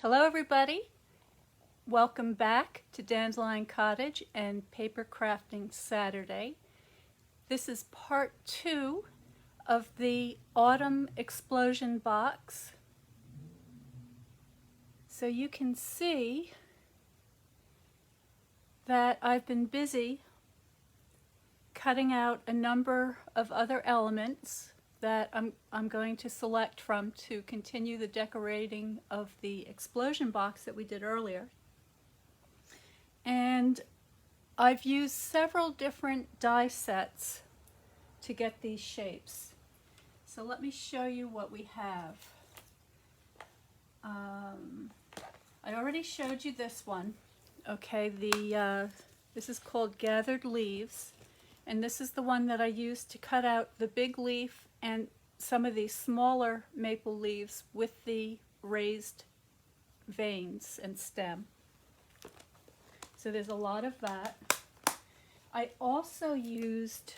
Hello everybody, welcome back to Dandelion Cottage and Paper Crafting Saturday. This is part 2 of the Autumn Explosion box. So you can see that I've been busy cutting out a number of other elements that I'm going to select from to continue the decorating of the explosion box that we did earlier. And I've used several different die sets to get these shapes. So let me show you what we have. I already showed you this one. Okay, this is called Gathered Leaves, and this is the one that I used to cut out the big leaf and some of these smaller maple leaves with the raised veins and stem. So there's a lot of that. I also used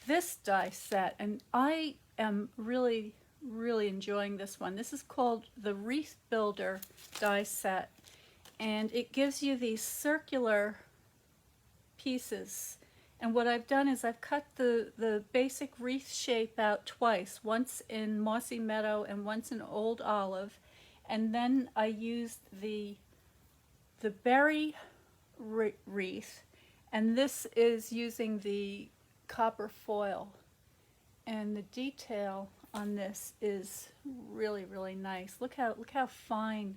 this die set, and I am really enjoying this one. This is called the Wreath Builder die set, and it gives you these circular pieces. And what I've done is I've cut the basic wreath shape out twice, once in Mossy Meadow and once in Old Olive, and then I used the berry wreath, and this is using the copper foil, and the detail on this is really nice. Look how fine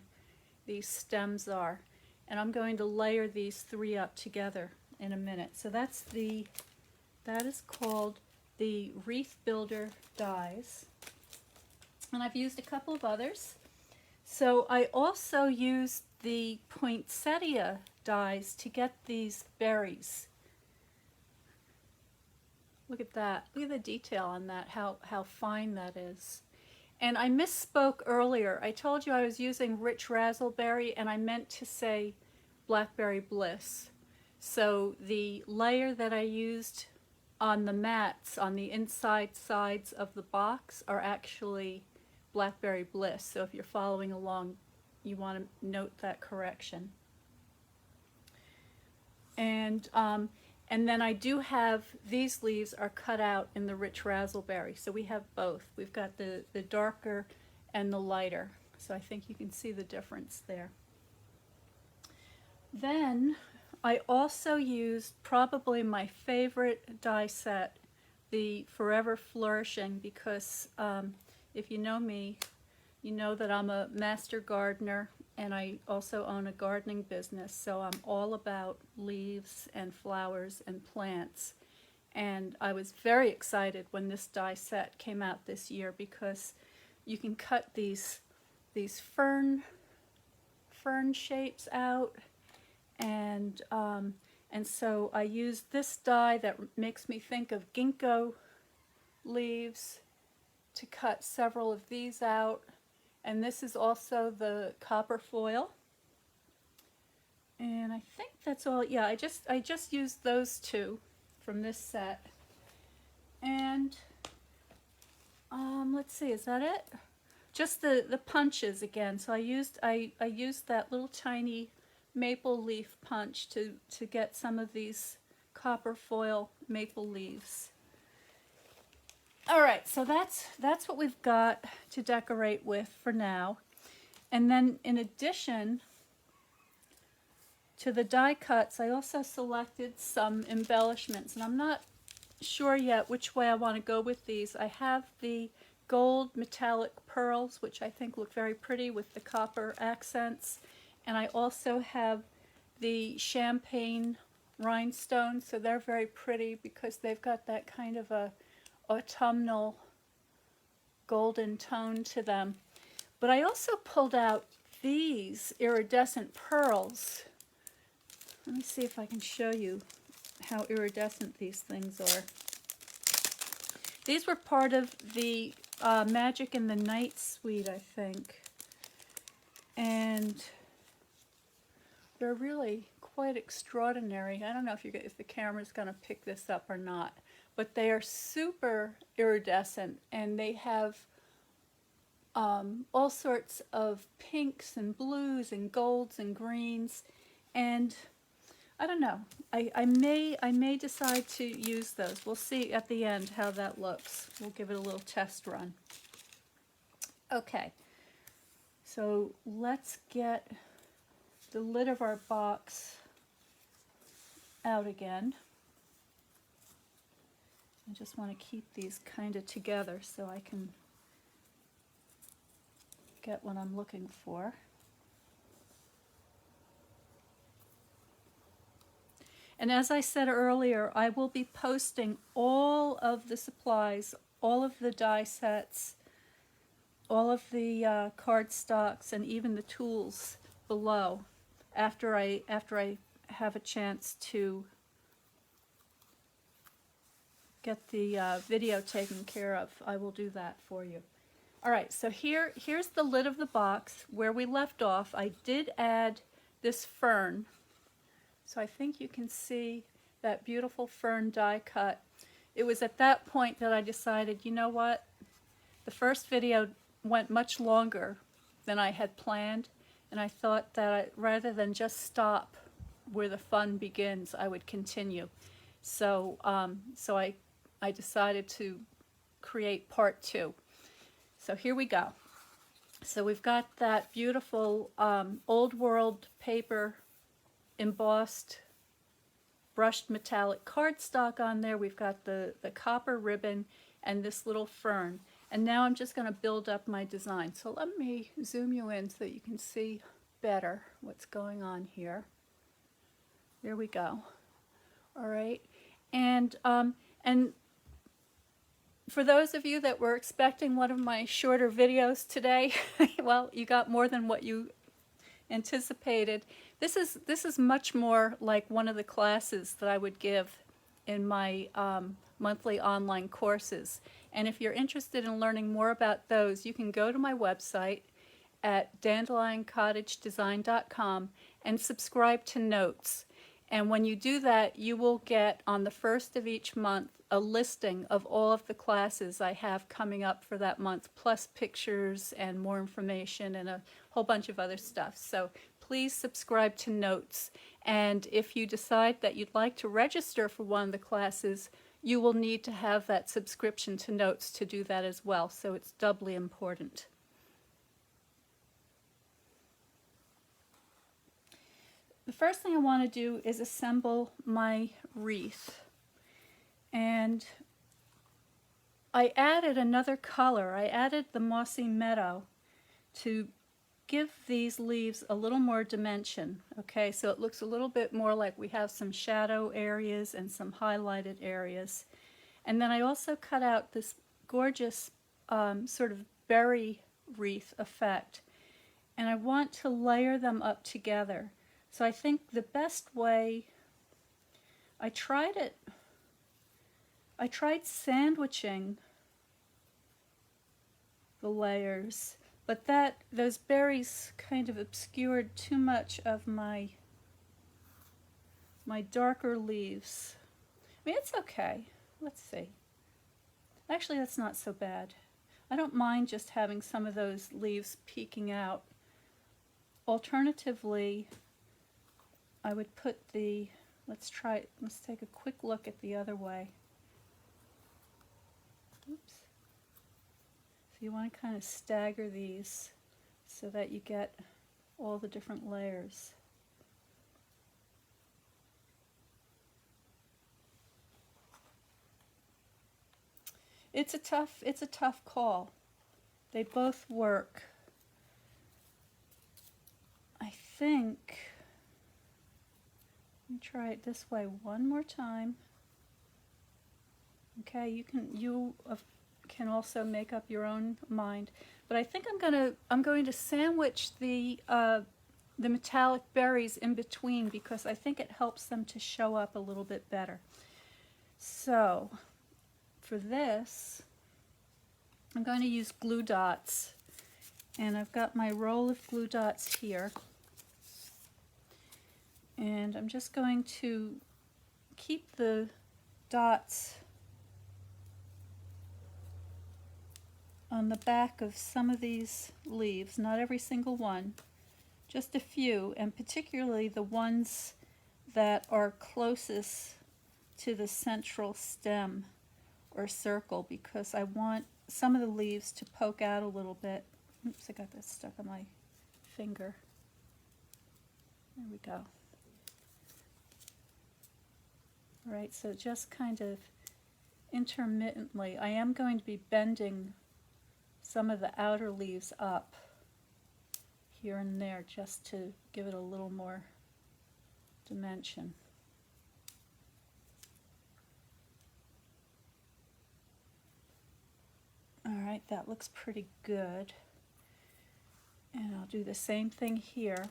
these stems are, and I'm going to layer these three up together in a minute. So that is called the Wreath Builder dies, and I've used a couple of others. So I also used the poinsettia dies to get these berries. Look at that. Look at the detail on that, how fine that is. And I misspoke earlier. I told you I was using rich raspberry, and I meant to say blackberry bliss. So the layer that I used on the mats on the inside sides of the box are actually blackberry bliss. So if you're following along, you want to note that correction. And then I do have, these leaves are cut out in the rich raspberry. So we have both. We've got the darker and the lighter. So I think you can see the difference there. Then I also used probably my favorite die set, the Forever Flourishing, because if you know me, you know that I'm a master gardener, and I also own a gardening business, so I'm all about leaves and flowers and plants. And I was very excited when this die set came out this year, because you can cut these fern shapes out, and so I used this die that makes me think of ginkgo leaves to cut several of these out. And this is also the copper foil. And I think that's all. Yeah, I just used those two from this set. And let's see, is that it? Just the punches again. So I used that little tiny maple leaf punch to get some of these copper foil maple leaves. All right, so that's what we've got to decorate with for now. And then in addition to the die cuts, I also selected some embellishments, and I'm not sure yet which way I want to go with these. I have the gold metallic pearls, which I think look very pretty with the copper accents, and I also have the champagne rhinestones, so they're very pretty because they've got that kind of a autumnal golden tone to them. But I also pulled out these iridescent pearls. Let me see if I can show you how iridescent these things are. These were part of the Magic in the Night suite, I think. And they're really quite extraordinary. I don't know if the camera's going to pick this up or not. But they are super iridescent, and they have all sorts of pinks and blues and golds and greens, and I don't know. I may decide to use those. We'll see at the end how that looks. We'll give it a little test run. Okay, so let's get the lid of our box out again. I just want to keep these kind of together so I can get what I'm looking for. And as I said earlier, I will be posting all of the supplies, all of the die sets, all of the cardstocks, and even the tools below after I have a chance to get the video taken care of. I will do that for you. All right, so here's the lid of the box. Where we left off, I did add this fern. So I think you can see that beautiful fern die cut. It was at that point that I decided, you know what? The first video went much longer than I had planned, and I thought that rather than just stop where the fun begins, I would continue. So, I decided to create part 2. So here we go. So we've got that beautiful old world paper embossed brushed metallic cardstock on there. We've got the copper ribbon and this little fern. And now I'm just going to build up my design. So let me zoom you in so that you can see better what's going on here. There we go. All right. And for those of you that were expecting one of my shorter videos today, well, you got more than what you anticipated. This is much more like one of the classes that I would give in my monthly online courses. And if you're interested in learning more about those, you can go to my website at dandelioncottagedesign.com and subscribe to Notes. And when you do that, you will get on the first of each month a listing of all of the classes I have coming up for that month, plus pictures and more information and a whole bunch of other stuff. So please subscribe to Notes. And if you decide that you'd like to register for one of the classes, you will need to have that subscription to Notes to do that as well. So it's doubly important. The first thing I want to do is assemble my wreath. And I added another color. I added the Mossy Meadow to give these leaves a little more dimension. Okay, so it looks a little bit more like we have some shadow areas and some highlighted areas. And then I also cut out this gorgeous sort of berry wreath effect. And I want to layer them up together. So I think the best way, I tried sandwiching the layers, but those berries kind of obscured too much of my darker leaves. I mean, it's okay. Let's see. Actually, that's not so bad. I don't mind just having some of those leaves peeking out. Alternatively, I would put let's take a quick look at the other way. Oops. So you want to kind of stagger these so that you get all the different layers. It's a tough call. They both work. I think, let me try it this way one more time. Okay, you can also make up your own mind, but I think I'm going to sandwich the metallic berries in between because I think it helps them to show up a little bit better. So for this, I'm going to use glue dots, and I've got my roll of glue dots here, and I'm just going to keep the dots on the back of some of these leaves, not every single one, just a few, and particularly the ones that are closest to the central stem or circle, because I want some of the leaves to poke out a little bit. Oops, I got that stuck on my finger. There we go. All right, so just kind of intermittently, I am going to be bending some of the outer leaves up here and there just to give it a little more dimension. All right, that looks pretty good. And I'll do the same thing here.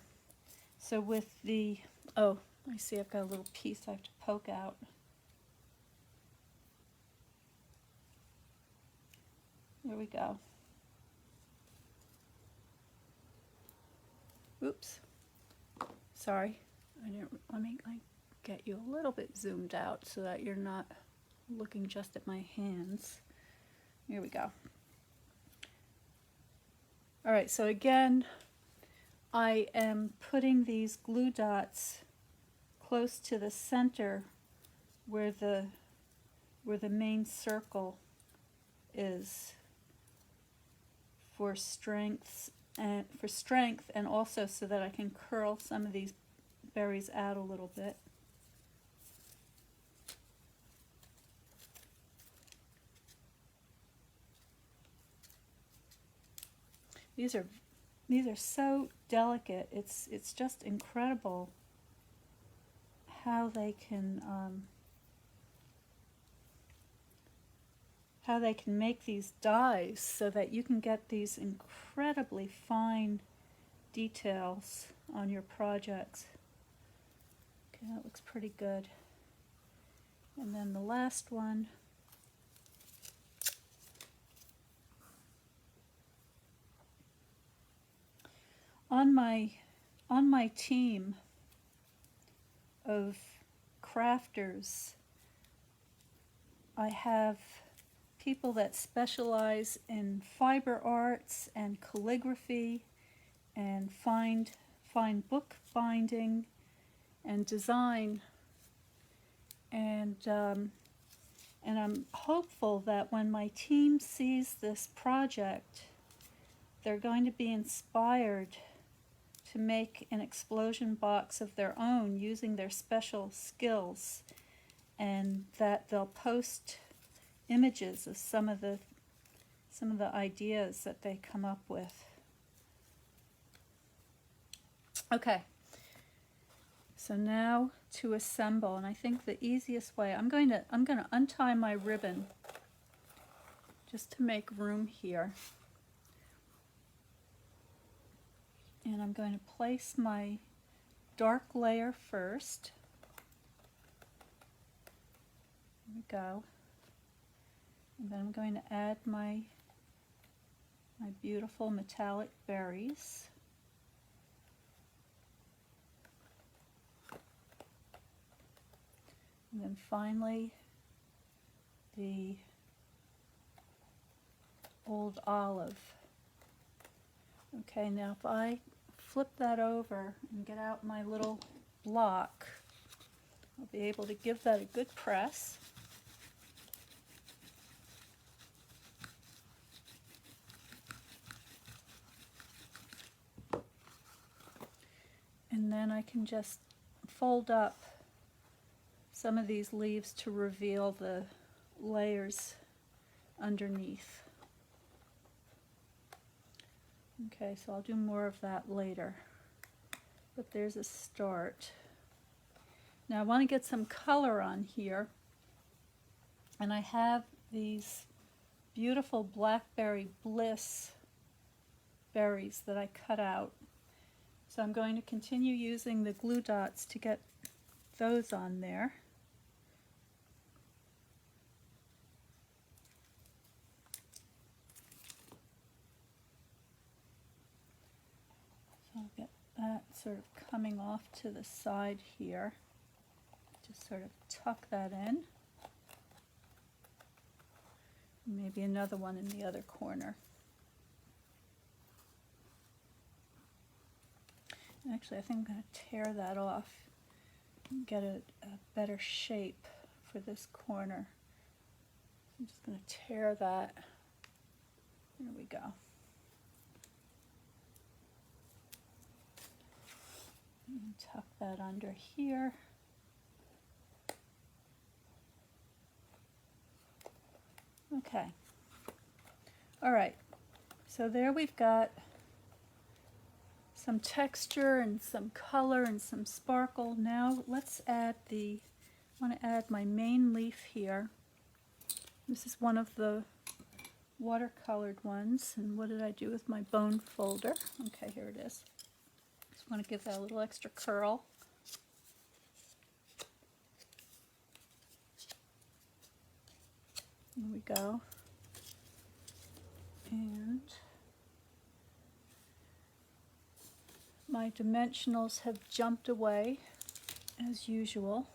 So with the, oh, I see I've got a little piece I have to poke out. There we go. Oops. Sorry. Let me get you a little bit zoomed out so that you're not looking just at my hands. Here we go. All right, so again, I am putting these glue dots close to the center where the main circle is for strength and also so that I can curl some of these berries out a little bit. These are so delicate. It's just incredible how they can make these dies so that you can get these incredibly fine details on your projects. Okay, that looks pretty good. And then the last one. On my team of crafters, I have people that specialize in fiber arts and calligraphy and fine book binding and design, and I'm hopeful that when my team sees this project, they're going to be inspired to make an explosion box of their own using their special skills, and that they'll post images of some of the ideas that they come up with. Okay, so now to assemble, and I think the easiest way, I'm going to untie my ribbon just to make room here. And I'm going to place my dark layer first. There we go. And then I'm going to add my beautiful metallic berries. And then finally the old olive. Okay, now if I flip that over and get out my little block, I'll be able to give that a good press. And then I can just fold up some of these leaves to reveal the layers underneath. Okay, so I'll do more of that later, but there's a start. Now I want to get some color on here, and I have these beautiful blackberry bliss berries that I cut out. So I'm going to continue using the glue dots to get those on there. So I'll get that sort of coming off to the side here. Just sort of tuck that in. Maybe another one in the other corner. Actually, I think I'm going to tear that off and get a better shape for this corner. I'm just going to tear that. There we go. And tuck that under here. Okay. All right. So there we've got some texture and some color and some sparkle. Now let's add I want to add my main leaf here. This is one of the watercolored ones. And what did I do with my bone folder? Okay, here it is. Just want to give that a little extra curl. There we go. And my dimensionals have jumped away as usual.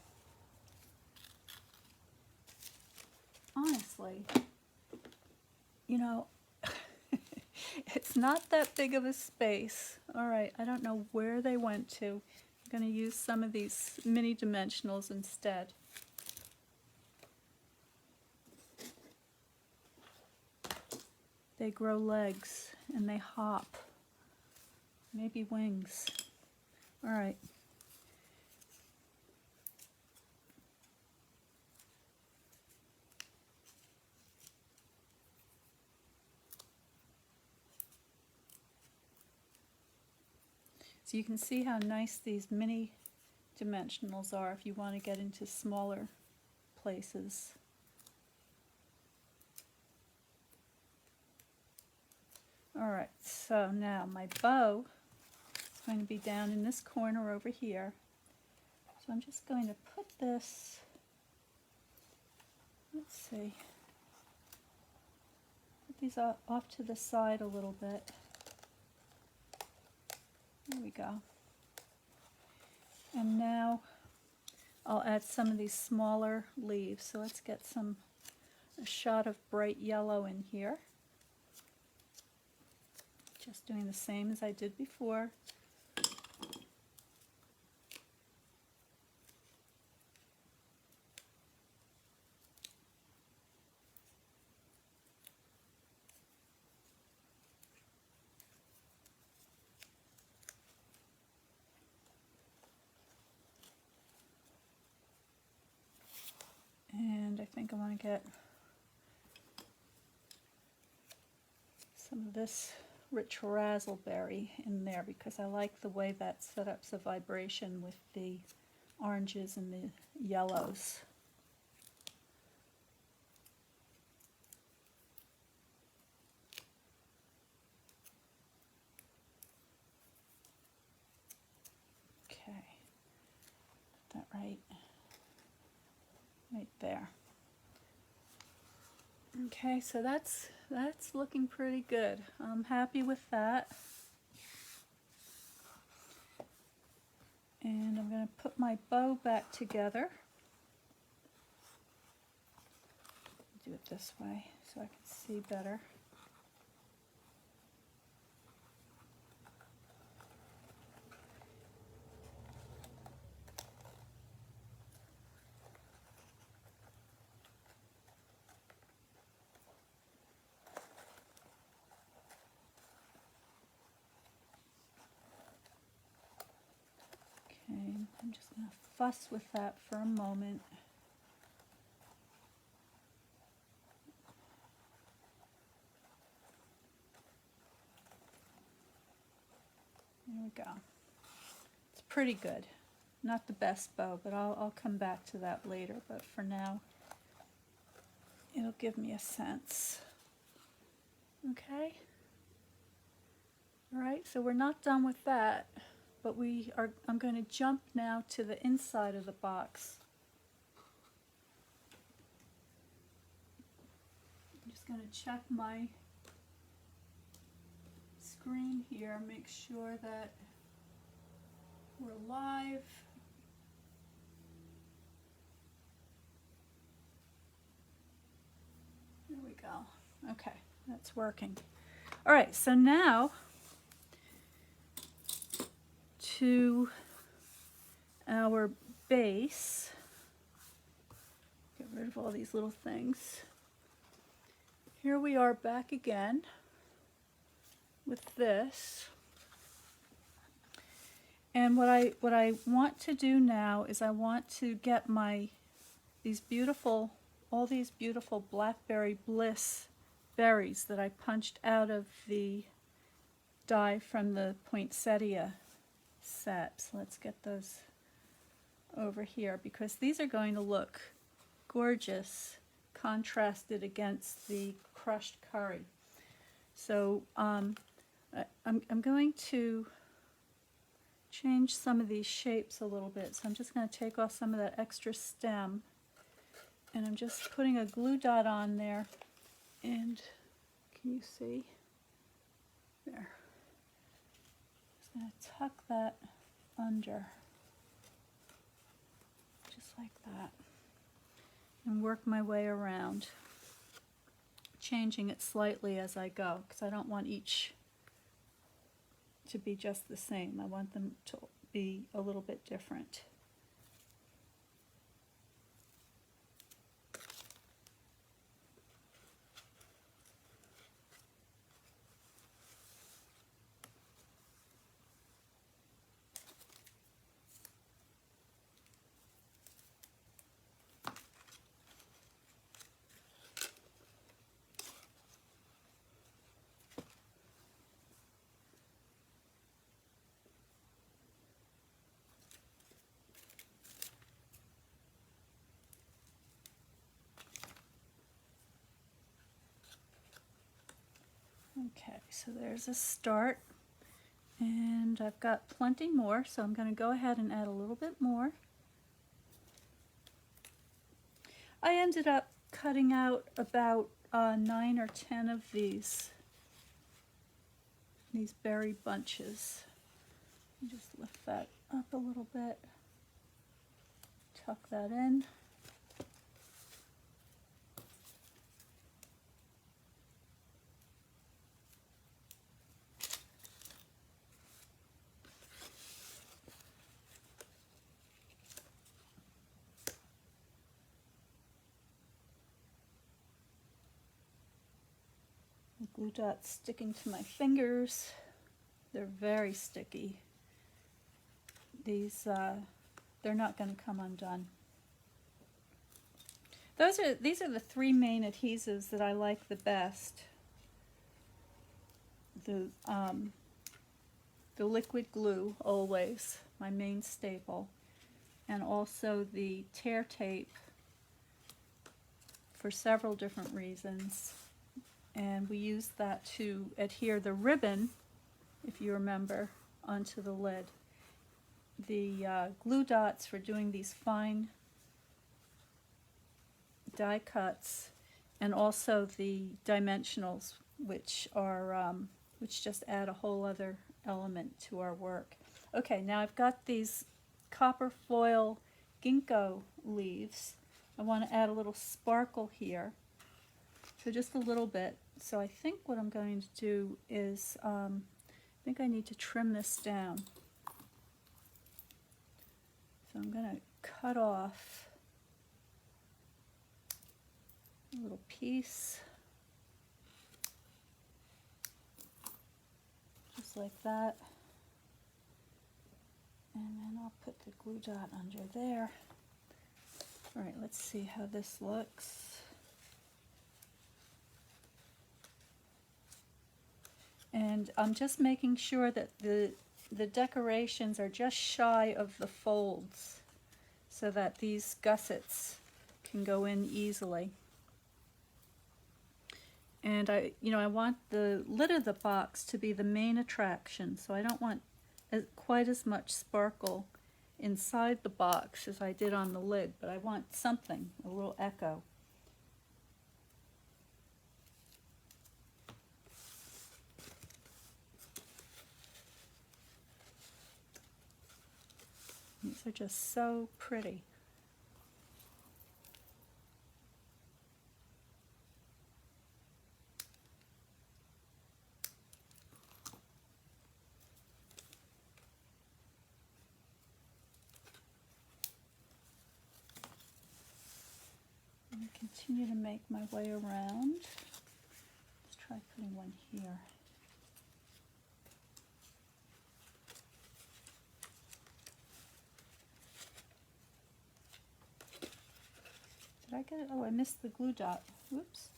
Honestly, you know, it's not that big of a space. All right, I don't know where they went to. I'm going to use some of these mini dimensionals instead. They grow legs and they hop. Maybe wings. All right. So you can see how nice these mini dimensionals are if you want to get into smaller places. All right, so now my bow is going to be down in this corner over here. So I'm just going to put this, let's see, put these off to the side a little bit. There we go. And now I'll add some of these smaller leaves. So let's get a shot of bright yellow in here. Just doing the same as I did before. And I think I want to get some of this rich razzleberry in there because I like the way that set up the vibration with the oranges and the yellows. Okay, got that right there. Okay, so that's looking pretty good. I'm happy with that. And I'm going to put my bow back together. Do it this way so I can see better. I'm just going to fuss with that for a moment. There we go. It's pretty good. Not the best bow, but I'll come back to that later. But for now, it'll give me a sense. Okay? All right, so we're not done with that. But I'm going to jump now to the inside of the box. I'm just going to check my screen here, make sure that we're live. There we go. Okay, that's working. All right, so now to our base. Get rid of all these little things. Here we are back again with this. And what I want to do now is I want to get all these beautiful Blackberry Bliss berries that I punched out of the die from the poinsettia set. So let's get those over here, because these are going to look gorgeous contrasted against the crushed curry. So I'm going to change some of these shapes a little bit. So I'm just going to take off some of that extra stem, and I'm just putting a glue dot on there, and can you see? There. Just going to tuck that under, just like that, and work my way around, changing it slightly as I go, because I don't want each to be just the same. I want them to be a little bit different. Okay, so there's a start, and I've got plenty more, so I'm going to go ahead and add a little bit more. I ended up cutting out about 9 or 10 of these berry bunches. Just lift that up a little bit, tuck that in. The glue dots sticking to my fingers. They're very sticky. These, they're not going to come undone. These are the 3 main adhesives that I like the best. The liquid glue, always, my main staple, and also the tear tape for several different reasons. And we use that to adhere the ribbon, if you remember, onto the lid. The glue dots for doing these fine die cuts, and also the dimensionals, which are which just add a whole other element to our work. Okay, now I've got these copper foil ginkgo leaves. I want to add a little sparkle here, so just a little bit. So I think what I'm going to do is, I think I need to trim this down. So I'm going to cut off a little piece, just like that. And then I'll put the glue dot under there. All right, let's see how this looks. And I'm just making sure that the decorations are just shy of the folds, so that these gussets can go in easily. And I want the lid of the box to be the main attraction, so I don't want quite as much sparkle inside the box as I did on the lid, but I want something, a little echo. These are just so pretty. continue to make my way around. Let's try putting one here. Did I get it? Oh, I missed the glue dot. Whoops.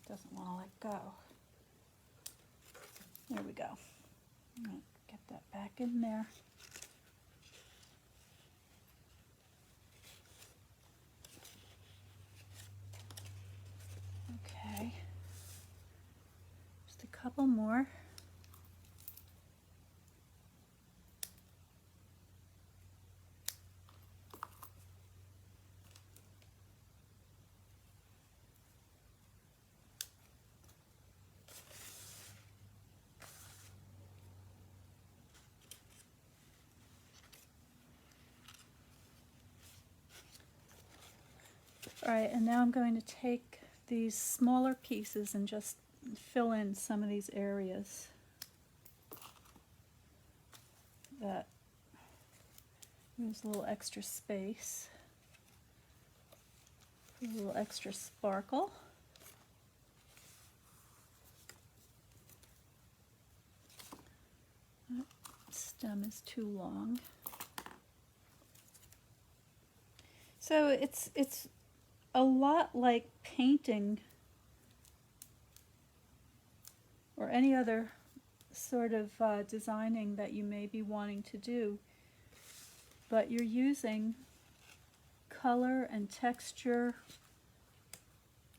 Doesn't want to let go. There we go. I'm going to get that back in there. Okay. Just a couple more. All right, and now I'm going to take these smaller pieces and just fill in some of these areas that there's a little extra space, a little extra sparkle. That stem is too long. So it's a lot like painting or any other sort of designing that you may be wanting to do, but you're using color and texture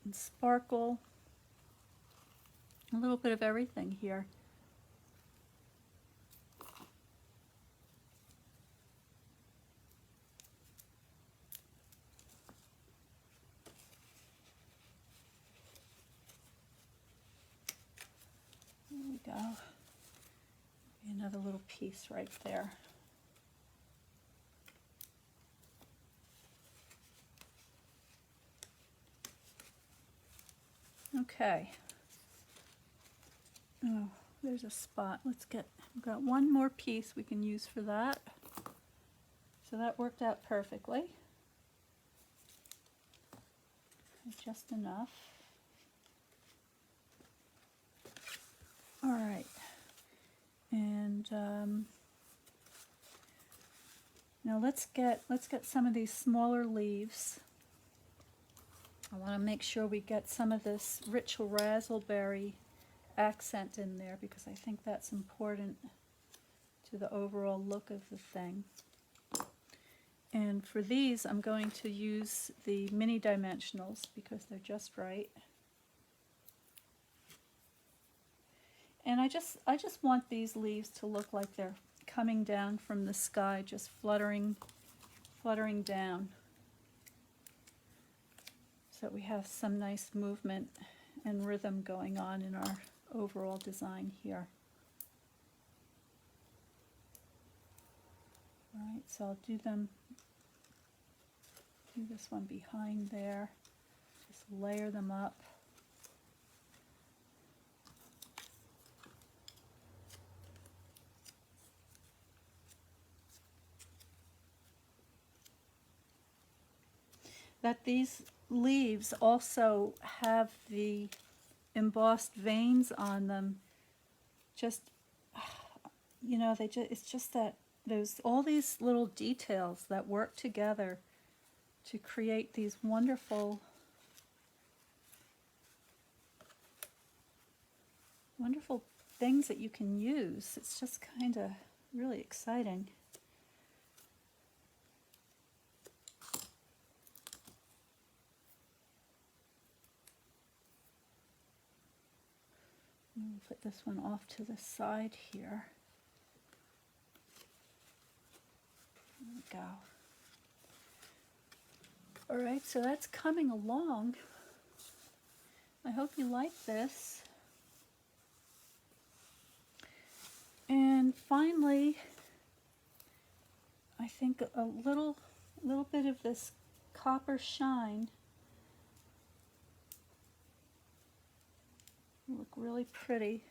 and sparkle, a little bit of everything here. There we go. Another little piece right there. Okay. Oh, there's a spot. Let's get, we've got one more piece we can use for that. So that worked out perfectly. Just enough. All right. And now let's get some of these smaller leaves. I want to make sure we get some of this rich raspberry accent in there because I think that's important to the overall look of the thing. And for these, I'm going to use the mini dimensionals because they're just right. And I just want these leaves to look like they're coming down from the sky, just fluttering down. So that we have some nice movement and rhythm going on in our overall design here. All right, so I'll do this one behind there, just layer them up. That these leaves also have the embossed veins on them. Just, you know, it's just that there's all these little details that work together to create these wonderful things that you can use. It's just kind of really exciting. We'll put this one off to the side here. There we go. All right, so that's coming along. I hope you like this. And finally, I think a little bit of this copper shine will look really pretty.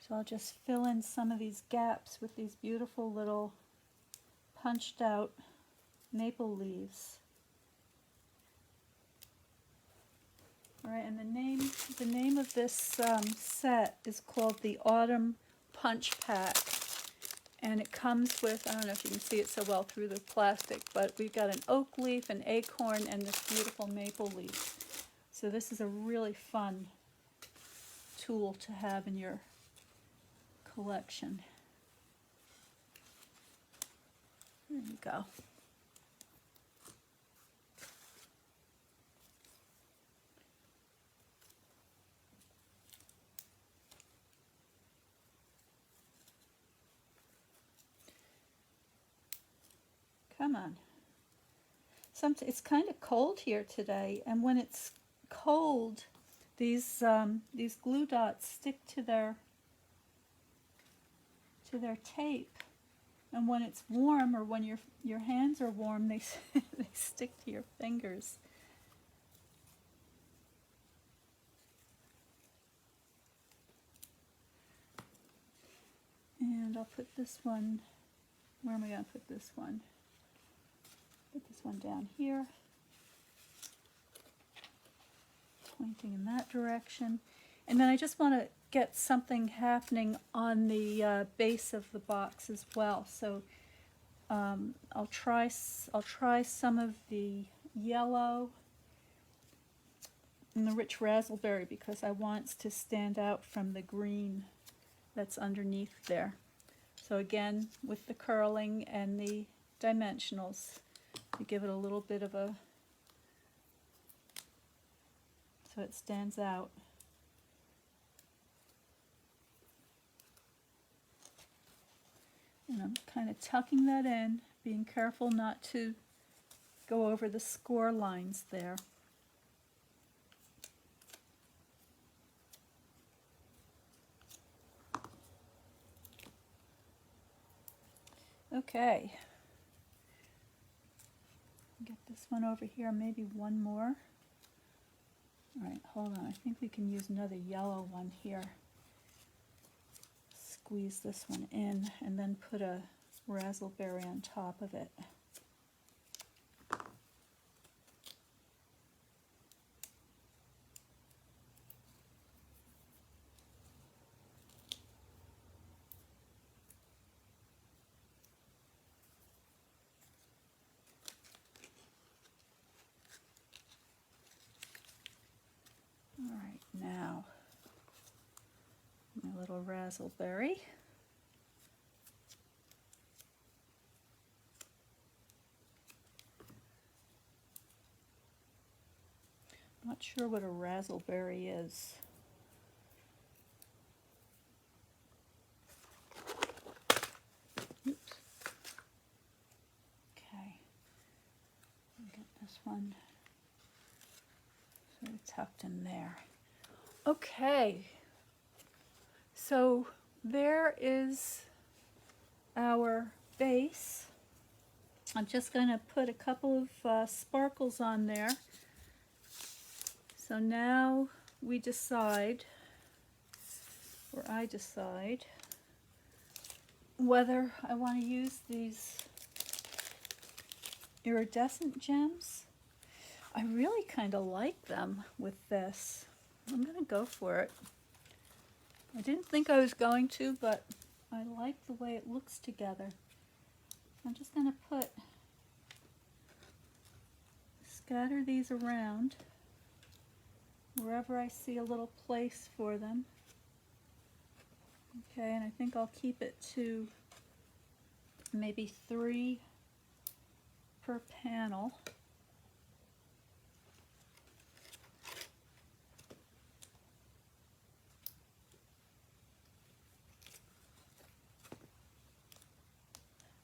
So I'll just fill in some of these gaps with these beautiful little punched out maple leaves. All right, and the name of this set is called the Autumn Punch Pack. And it comes with, I don't know if you can see it so well through the plastic, but we've got an oak leaf, an acorn, and this beautiful maple leaf. So this is a really fun tool to have in your collection. There you go. Come on. It's kind of cold here today, and when it's cold, these glue dots stick to their tape, and when it's warm, or when your hands are warm, they they stick to your fingers. And I'll put this one. Where am I going to put this one? Put this one down here, pointing in that direction. And then I just want to get something happening on the base of the box as well. So I'll try some of the yellow and the rich raspberry because I want it to stand out from the green that's underneath there. So again, with the curling and the dimensionals, to give it a little bit of a, so it stands out. And I'm kind of tucking that in, being careful not to go over the score lines there. Okay. Get this one over here, maybe one more. All right, hold on. I think we can use another yellow one here. Squeeze this one in and then put a raspberry on top of it. All right, now my little raspberry. Not sure what a raspberry is. Oops. Okay, I'll get this one sort of tucked in there. Okay, so there is our base. I'm just going to put a couple of sparkles on there. So now we decide, or I decide, whether I want to use these iridescent gems. I really kind of like them with this. I'm going to go for it. I didn't think I was going to, but I like the way it looks together. I'm just going to scatter these around wherever I see a little place for them. Okay, and I think I'll keep it to maybe 3 per panel.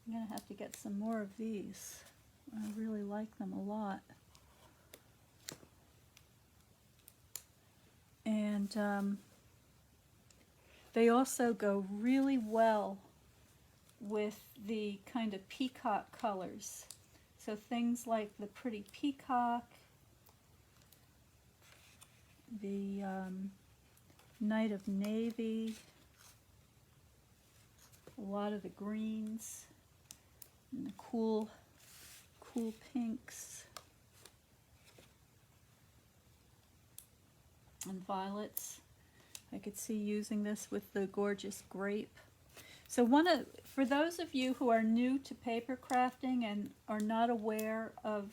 I'm going to have to get some more of these. I really like them a lot. And they also go really well with the kind of peacock colors. So things like the pretty peacock, the Night of Navy, a lot of the greens and the cool pinks and violets. I could see using this with the gorgeous grape. So for those of you who are new to paper crafting and are not aware of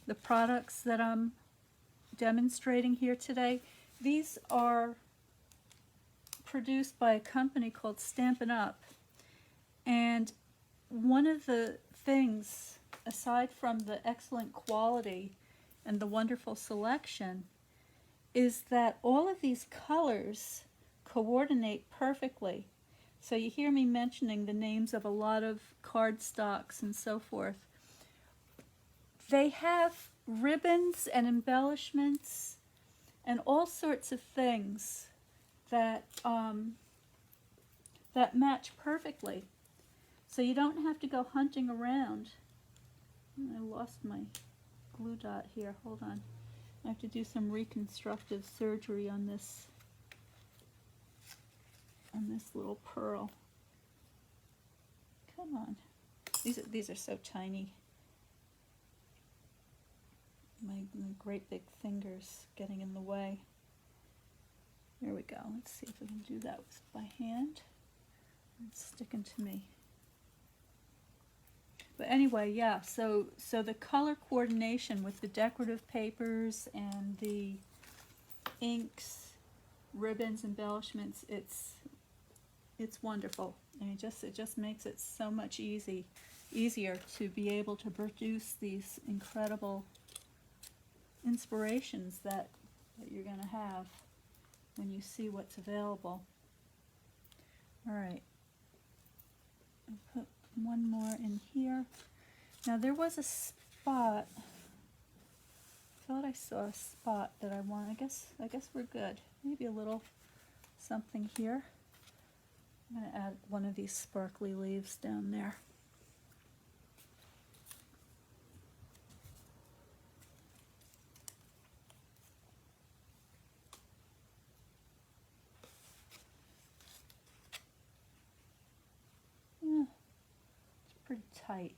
the products that I'm demonstrating here today, these are produced by a company called Stampin' Up. And one of the things, aside from the excellent quality and the wonderful selection, is that all of these colors coordinate perfectly. So you hear me mentioning the names of a lot of cardstocks and so forth. They have ribbons and embellishments and all sorts of things that that match perfectly. So you don't have to go hunting around. I lost my glue dot here. Hold on. I have to do some reconstructive surgery on this little pearl. Come on. These are so tiny. My great big fingers getting in the way. There we go. Let's see if we can do that by hand. It's sticking to me. But anyway, yeah, so the color coordination with the decorative papers and the inks, ribbons, embellishments, it's wonderful. I mean, it just makes it so much easier to be able to produce these incredible inspirations that you're going to have when you see what's available. All right, I'll put one more in here. Now there was a spot. I thought I saw a spot that I want. I guess we're good. Maybe a little something here. I'm going to add one of these sparkly leaves down there. Pretty tight.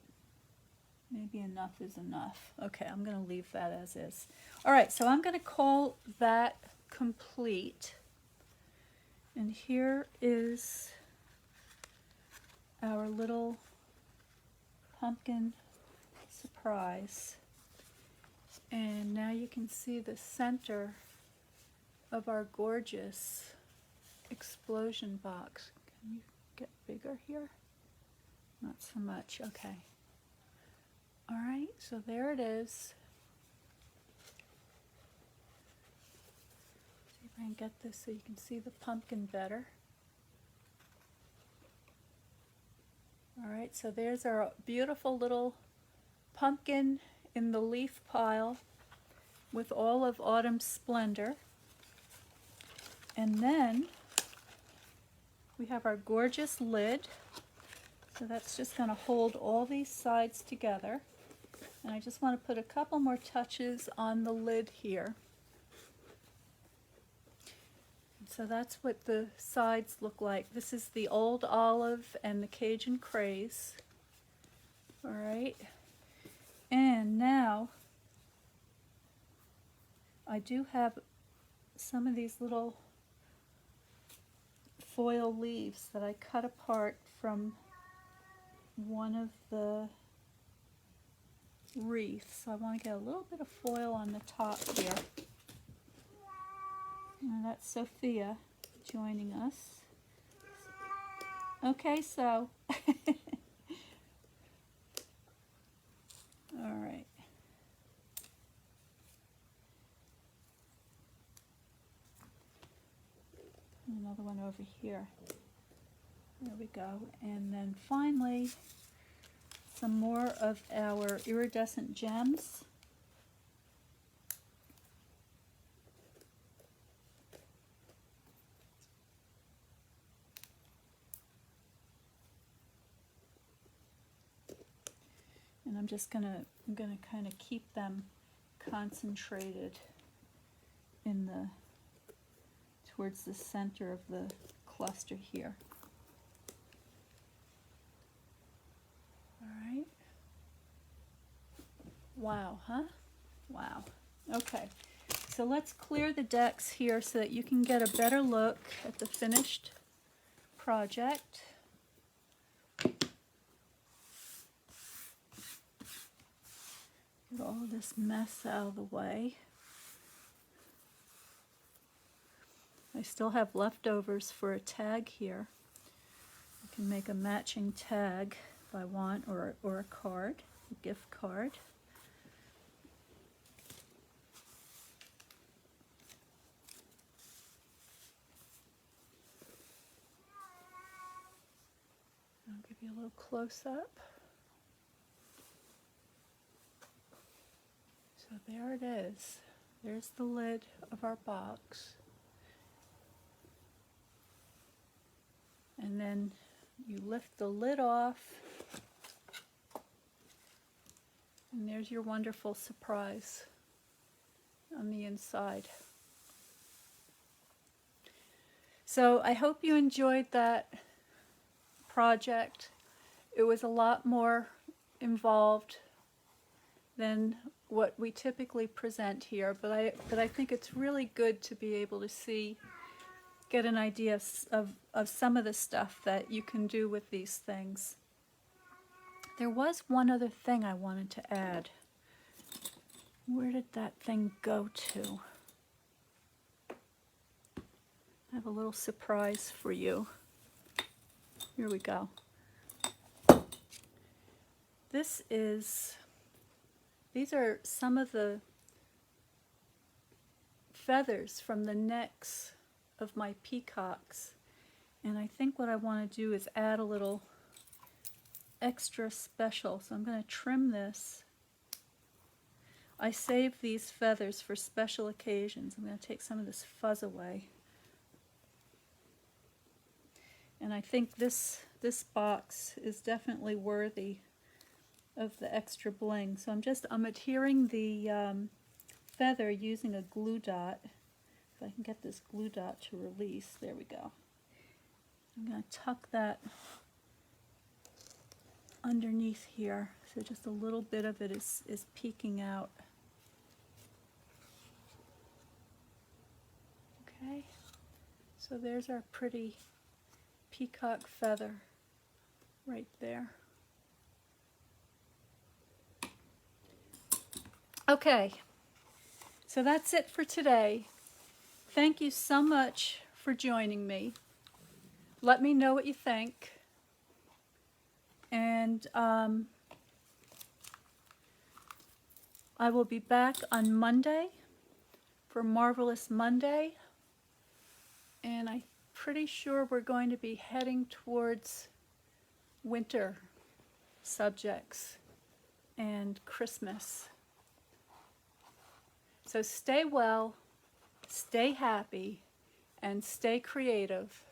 Maybe enough is enough. Okay, I'm going to leave that as is. All right, so I'm going to call that complete. And here is our little pumpkin surprise. And now you can see the center of our gorgeous explosion box. Can you get bigger here? Not so much, okay. All right, so there it is. See if I can get this so you can see the pumpkin better. All right, so there's our beautiful little pumpkin in the leaf pile with all of autumn's splendor. And then we have our gorgeous lid. So that's just going to hold all these sides together. And I just want to put a couple more touches on the lid here. And so that's what the sides look like. This is the Old Olive and the Cajun Craze. All right. And now I do have some of these little foil leaves that I cut apart from one of the wreaths. So I want to get a little bit of foil on the top here. And that's Sophia joining us. Okay, so all right. Another one over here. There we go. And then finally, some more of our iridescent gems. And I'm gonna kind of keep them concentrated in towards the center of the cluster here. right. Wow, huh? Wow. Okay. So let's clear the decks here so that you can get a better look at the finished project. Get all of this mess out of the way. I still have leftovers for a tag here. I can make a matching tag if I want, or a card, a gift card. I'll give you a little close-up. So there it is. There's the lid of our box. And then you lift the lid off, and there's your wonderful surprise on the inside. So I hope you enjoyed that project. It was a lot more involved than what we typically present here, but I think it's really good to be able to get an idea of some of the stuff that you can do with these things. There was one other thing I wanted to add. Where did that thing go to? I have a little surprise for you. Here we go. These are some of the feathers from the necks of my peacocks. And I think what I want to do is add a little extra special. So I'm going to trim this. I save these feathers for special occasions. I'm going to take some of this fuzz away. And I think this box is definitely worthy of the extra bling. So I'm adhering the feather using a glue dot. If I can get this glue dot to release, there we go. I'm going to tuck that underneath here, so just a little bit of it is peeking out. Okay, so there's our pretty peacock feather right there. Okay, so that's it for today. Thank you so much for joining me. Let me know what you think. And I will be back on Monday for Marvelous Monday. And I'm pretty sure we're going to be heading towards winter subjects and Christmas. So stay well, stay happy, and stay creative.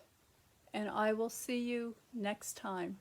And I will see you next time.